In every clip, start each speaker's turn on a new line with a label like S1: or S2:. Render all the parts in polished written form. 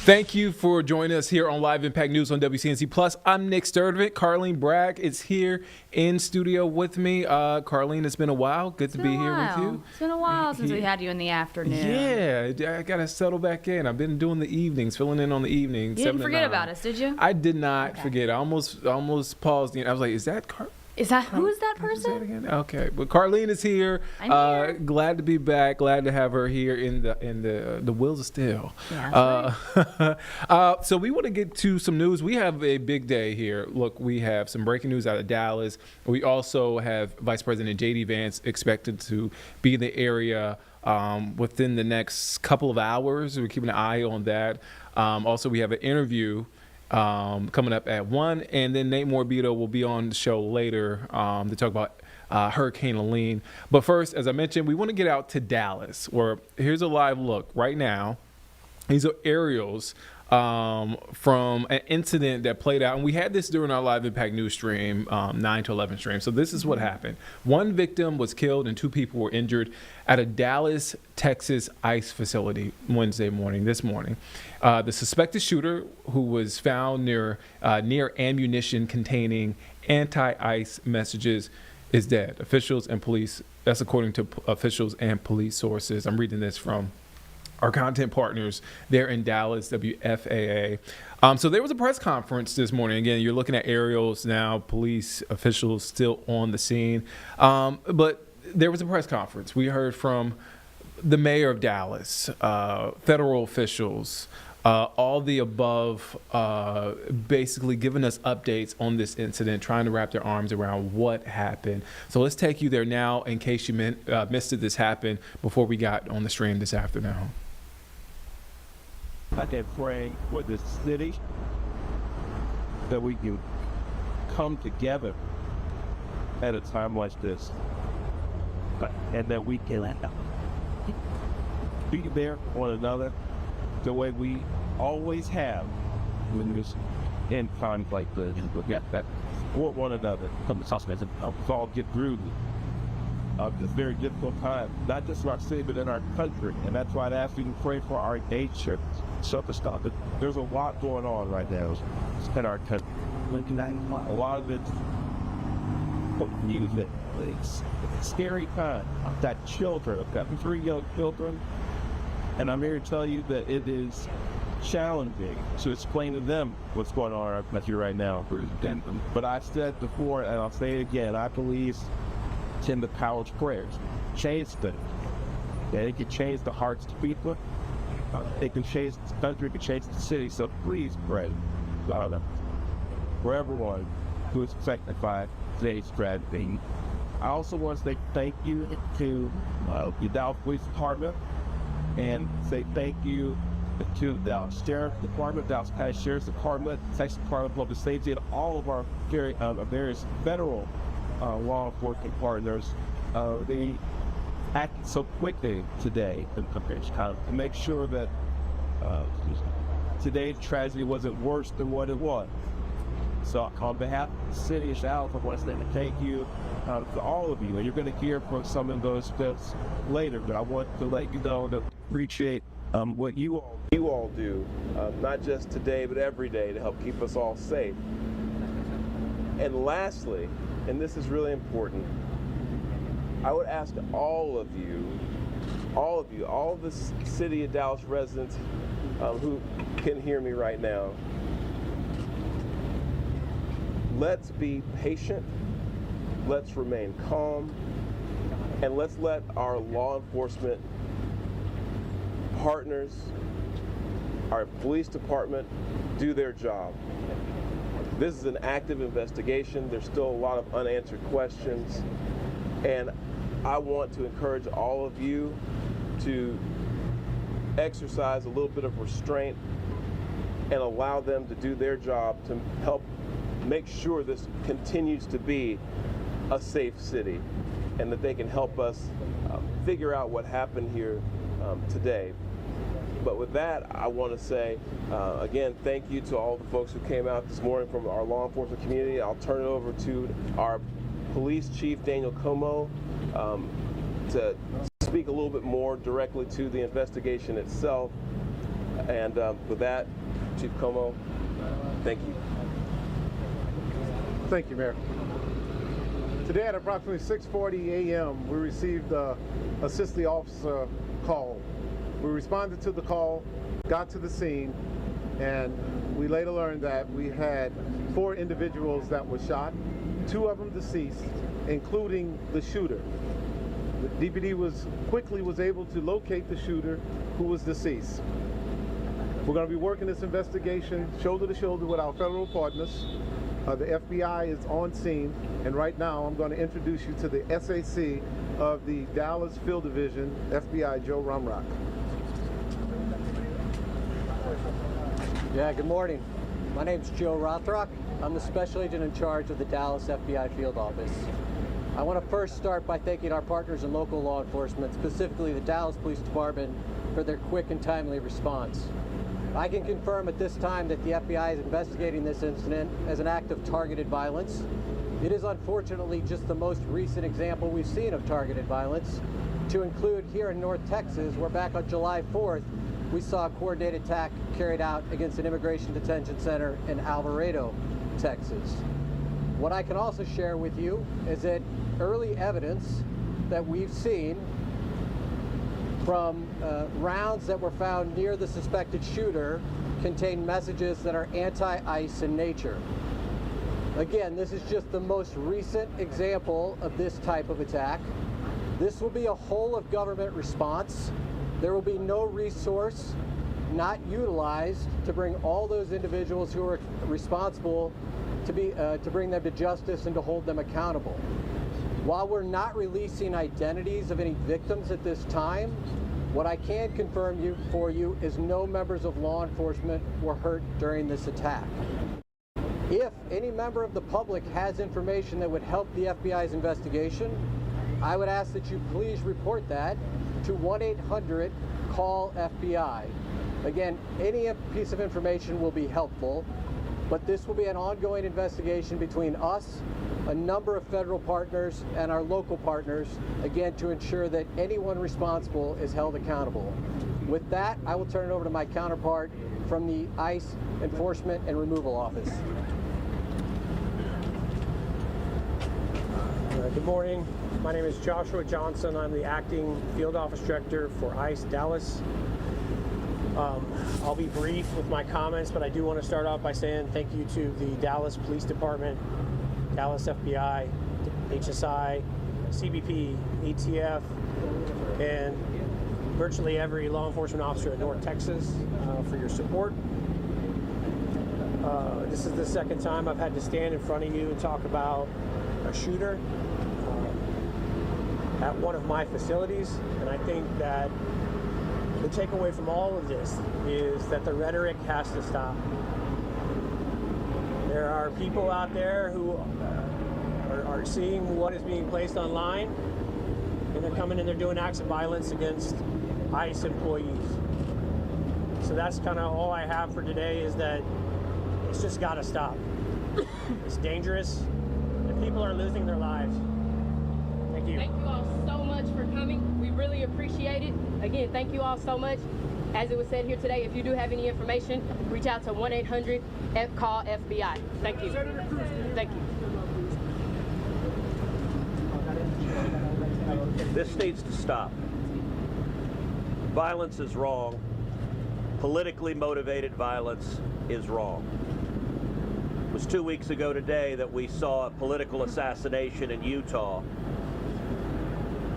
S1: Thank you for joining us here on Live Impact News on WCNC Plus. I'm Nick Sturdivant. Carlene Bragg is here in studio with me. Carlene, it's been a while. Good to be here with you.
S2: It's been a while since we had you in the afternoon.
S1: Yeah, I got to settle back in. I've been doing the evenings, filling in on the evenings.
S2: You didn't forget about us, did you?
S1: I did not forget. I almost paused. I was like, is that
S2: Who is that person?
S1: Okay, but Carlene is here.
S2: I'm here.
S1: Glad to be back. Glad to have her here in the wheels of steel.
S2: Yeah, right.
S1: So we want to get to some news. We have a big day here. Look, we have some breaking news out of Dallas. We also have Vice President J.D. Vance expected to be in the area within the next couple of hours. We're keeping an eye on that. Also, we have an interview coming up at 1, and then Nate Morbido will be on the show later to talk about Hurricane Helene. But first, as I mentioned, we want to get out to Dallas, where here's a live look right now. These are aerials from an incident that played out, and we had this during our Live Impact News stream, 9 to 11 stream. So this is what happened. One victim was killed and 2 people were injured at a Dallas, Texas ICE facility this morning. The suspected shooter, who was found near ammunition containing anti-ICE messages, is dead. Officials and police, that's according to officials and police sources. I'm reading this from our content partners there in Dallas, WFAA. So there was a press conference this morning. Again, you're looking at aerials now, police officials still on the scene. But there was a press conference. We heard from the mayor of Dallas, federal officials, all the above, basically giving us updates on this incident, trying to wrap their arms around what happened. So let's take you there now in case you missed it. This happened before we got on the stream this afternoon.
S3: I can pray for this city that we can come together at a time like this, and that we can be there for one another the way we always have when there's in times like this. That for one another, all get through this very difficult time, not just in our city, but in our country. And that's why I'd ask you to pray for our nation. Stop it. There's a lot going on right now in our country. A lot of it's music. It's a scary time. I've got children. I've got 3 young children. And I'm here to tell you that it is challenging to explain to them what's going on in our country right now. But I've said before, and I'll say it again, I believe in the power of prayers. Change things. Yeah, it can change the hearts of people. It can change the country, it can change the city. So please pray for everyone who is affected by today's tragedy. I also want to say thank you to the Dallas Police Department, and say thank you to the Dallas Sheriff's Department, Dallas County Sheriff's Department, Texas Department of Public Safety, and all of our various federal law enforcement partners. They acted so quickly today to make sure that today's tragedy wasn't worse than what it was. So on behalf of the city of Dallas, I want to say thank you to all of you. And you're going to hear from some of those steps later, but I want to let you know that I appreciate what you all do, not just today, but every day, to help keep us all safe. And lastly, and this is really important, I would ask all of the city of Dallas residents who can hear me right now, let's be patient, let's remain calm, and let's let our law enforcement partners, our police department, do their job. This is an active investigation. There's still a lot of unanswered questions, and I want to encourage all of you to exercise a little bit of restraint and allow them to do their job to help make sure this continues to be a safe city, and that they can help us figure out what happened here today. But with that, I want to say, again, thank you to all the folks who came out this morning from our law enforcement community. I'll turn it over to our police chief, Daniel Como, to speak a little bit more directly to the investigation itself.
S4: And with that, Chief Como, thank you.
S5: Thank you, Mayor. Today at approximately 6:40 a.m., we received a city officer call. We responded to the call, got to the scene, and we later learned that we had 4 individuals that were shot, 2 of them deceased, including the shooter. The DPD was able to locate the shooter, who was deceased. We're going to be working this investigation shoulder to shoulder with our federal partners. The FBI is on scene, and right now I'm going to introduce you to the SAC of the Dallas Field Division, FBI Joe Rumrock.
S6: Yeah, good morning. My name's Joe Rothrock. I'm the special agent in charge of the Dallas FBI Field Office. I want to first start by thanking our partners in local law enforcement, specifically the Dallas Police Department, for their quick and timely response. I can confirm at this time that the FBI is investigating this incident as an act of targeted violence. It is unfortunately just the most recent example we've seen of targeted violence, to include here in North Texas, where back on July 4th, we saw a coordinated attack carried out against an immigration detention center in Alvarado, Texas. What I can also share with you is that early evidence that we've seen from rounds that were found near the suspected shooter contain messages that are anti-ICE in nature. Again, this is just the most recent example of this type of attack. This will be a whole of government response. There will be no resource not utilized to bring all those individuals who are responsible to bring them to justice and to hold them accountable. While we're not releasing identities of any victims at this time, what I can confirm for you is no members of law enforcement were hurt during this attack. If any member of the public has information that would help the FBI's investigation, I would ask that you please report that to 1-800-CALL-FBI. Again, any piece of information will be helpful, but this will be an ongoing investigation between us, a number of federal partners, and our local partners, again, to ensure that anyone responsible is held accountable. With that, I will turn it over to my counterpart from the ICE Enforcement and Removal Office.
S7: Good morning. My name is Joshua Johnson. I'm the acting field office director for ICE Dallas. I'll be brief with my comments, but I do want to start off by saying thank you to the Dallas Police Department, Dallas FBI, HSI, CBP, ATF, and virtually every law enforcement officer in North Texas for your support. This is the second time I've had to stand in front of you and talk about a shooter at one of my facilities, and I think that the takeaway from all of this is that the rhetoric has to stop. There are people out there who are seeing what is being placed online, and they're coming and they're doing acts of violence against ICE employees. So that's kind of all I have for today, is that it's just got to stop. It's dangerous, and people are losing their lives. Thank you.
S8: Thank you all so much for coming. We really appreciate it. Again, thank you all so much. As it was said here today, if you do have any information, reach out to 1-800-CALL-FBI. Thank you. Thank you.
S4: This needs to stop. Violence is wrong. Politically motivated violence is wrong. It was 2 weeks ago today that we saw a political assassination in Utah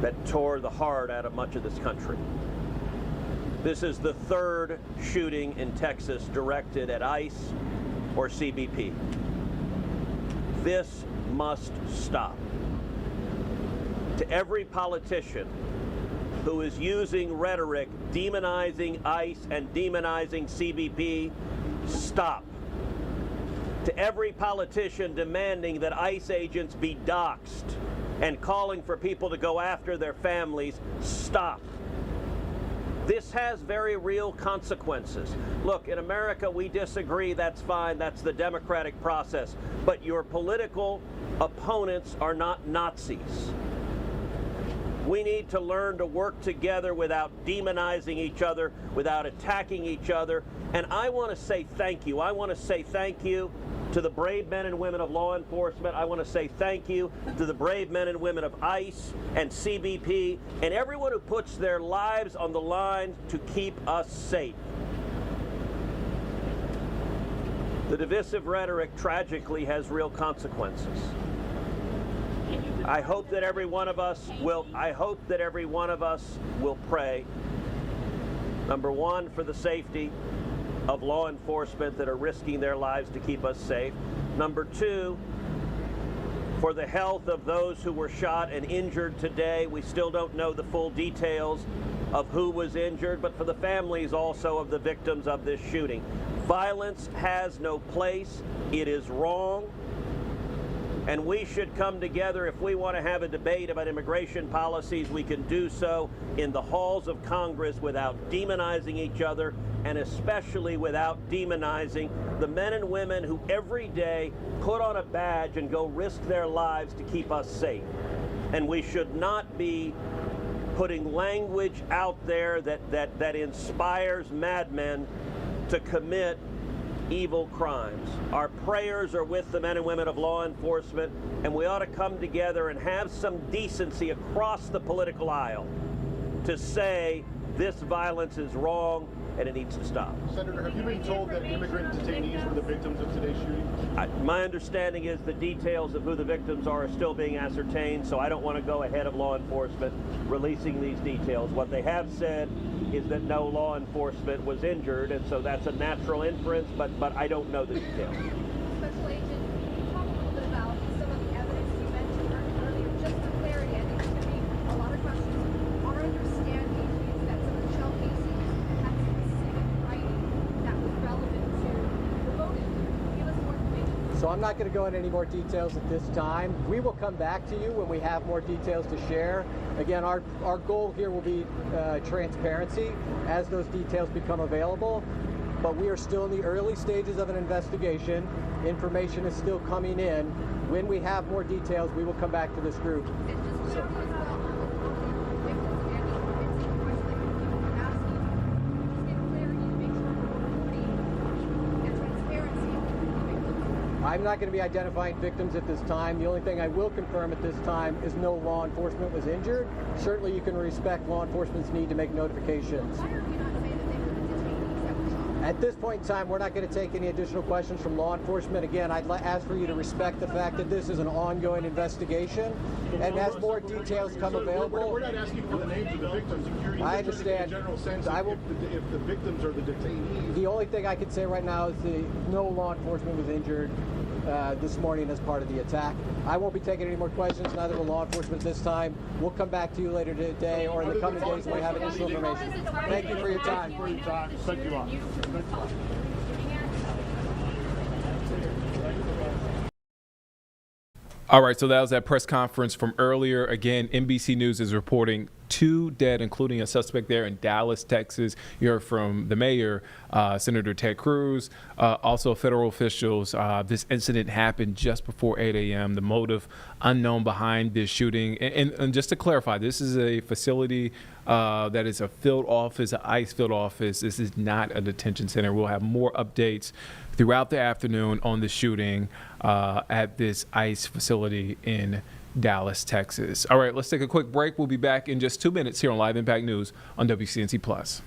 S4: that tore the heart out of much of this country. This is the third shooting in Texas directed at ICE or CBP. This must stop. To every politician who is using rhetoric demonizing ICE and demonizing CBP, stop. To every politician demanding that ICE agents be doxxed and calling for people to go after their families, stop. This has very real consequences. Look, in America, we disagree, that's fine, that's the democratic process. But your political opponents are not Nazis. We need to learn to work together without demonizing each other, without attacking each other. And I want to say thank you. I want to say thank you to the brave men and women of law enforcement. I want to say thank you to the brave men and women of ICE and CBP and everyone who puts their lives on the line to keep us safe. The divisive rhetoric tragically has real consequences. I hope that every one of us will pray, number one, for the safety of law enforcement that are risking their lives to keep us safe. Number two, for the health of those who were shot and injured today. We still don't know the full details of who was injured, but for the families also of the victims of this shooting. Violence has no place. It is wrong. And we should come together. If we want to have a debate about immigration policies, we can do so in the halls of Congress without demonizing each other, and especially without demonizing the men and women who every day put on a badge and go risk their lives to keep us safe. And we should not be putting language out there that inspires madmen to commit evil crimes. Our prayers are with the men and women of law enforcement, and we ought to come together and have some decency across the political aisle to say this violence is wrong and it needs to stop.
S5: Senator, have you been told that immigrant detainees were the victims of today's shooting?
S4: My understanding is the details of who the victims are still being ascertained, so I don't want to go ahead of law enforcement releasing these details. What they have said is that no law enforcement was injured, and so that's a natural inference, but I don't know the details.
S9: Special Agent, can you talk a little bit about some of the evidence you mentioned earlier? Just for clarity, I think there's going to be a lot of questions. Our understanding is that some of the shell casings had specific writing that was relevant to the voting. Give us more information.
S6: So I'm not going to go into any more details at this time. We will come back to you when we have more details to share. Again, our goal here will be transparency as those details become available. But we are still in the early stages of an investigation. Information is still coming in. When we have more details, we will come back to this group.
S9: And just clarity as well on the victims and any convincing question that you were asking. Just get clarity to make sure we're reporting and transparency of the victims.
S6: I'm not going to be identifying victims at this time. The only thing I will confirm at this time is no law enforcement was injured. Certainly you can respect law enforcement's need to make notifications.
S9: Why are we not saying that they were the detainees that were shot?
S6: At this point in time, we're not going to take any additional questions from law enforcement. Again, I'd ask for you to respect the fact that this is an ongoing investigation, and as more details come available...
S5: We're not asking for the names of the victims.
S6: I understand.
S5: In a general sense,
S6: I will,
S5: if the victims are the detainees.
S6: the only thing I can say right now is no law enforcement was injured this morning as part of the attack. I won't be taking any more questions, neither will law enforcement this time. We'll come back to you later today or in the coming days when we have additional information. Thank you for your time.
S5: Thank you, Ron.
S1: All right, so that was that press conference from earlier. Again, NBC News is reporting 2 dead, including a suspect there in Dallas, Texas. You heard from the mayor, Senator Ted Cruz, also federal officials. This incident happened just before 8 a.m. The motive unknown behind this shooting. And just to clarify, this is a facility that is a field office, an ICE field office. This is not a detention center. We'll have more updates throughout the afternoon on the shooting at this ICE facility in Dallas, Texas. All right, let's take a quick break. We'll be back in just 2 minutes here on Live Impact News on WCNC Plus.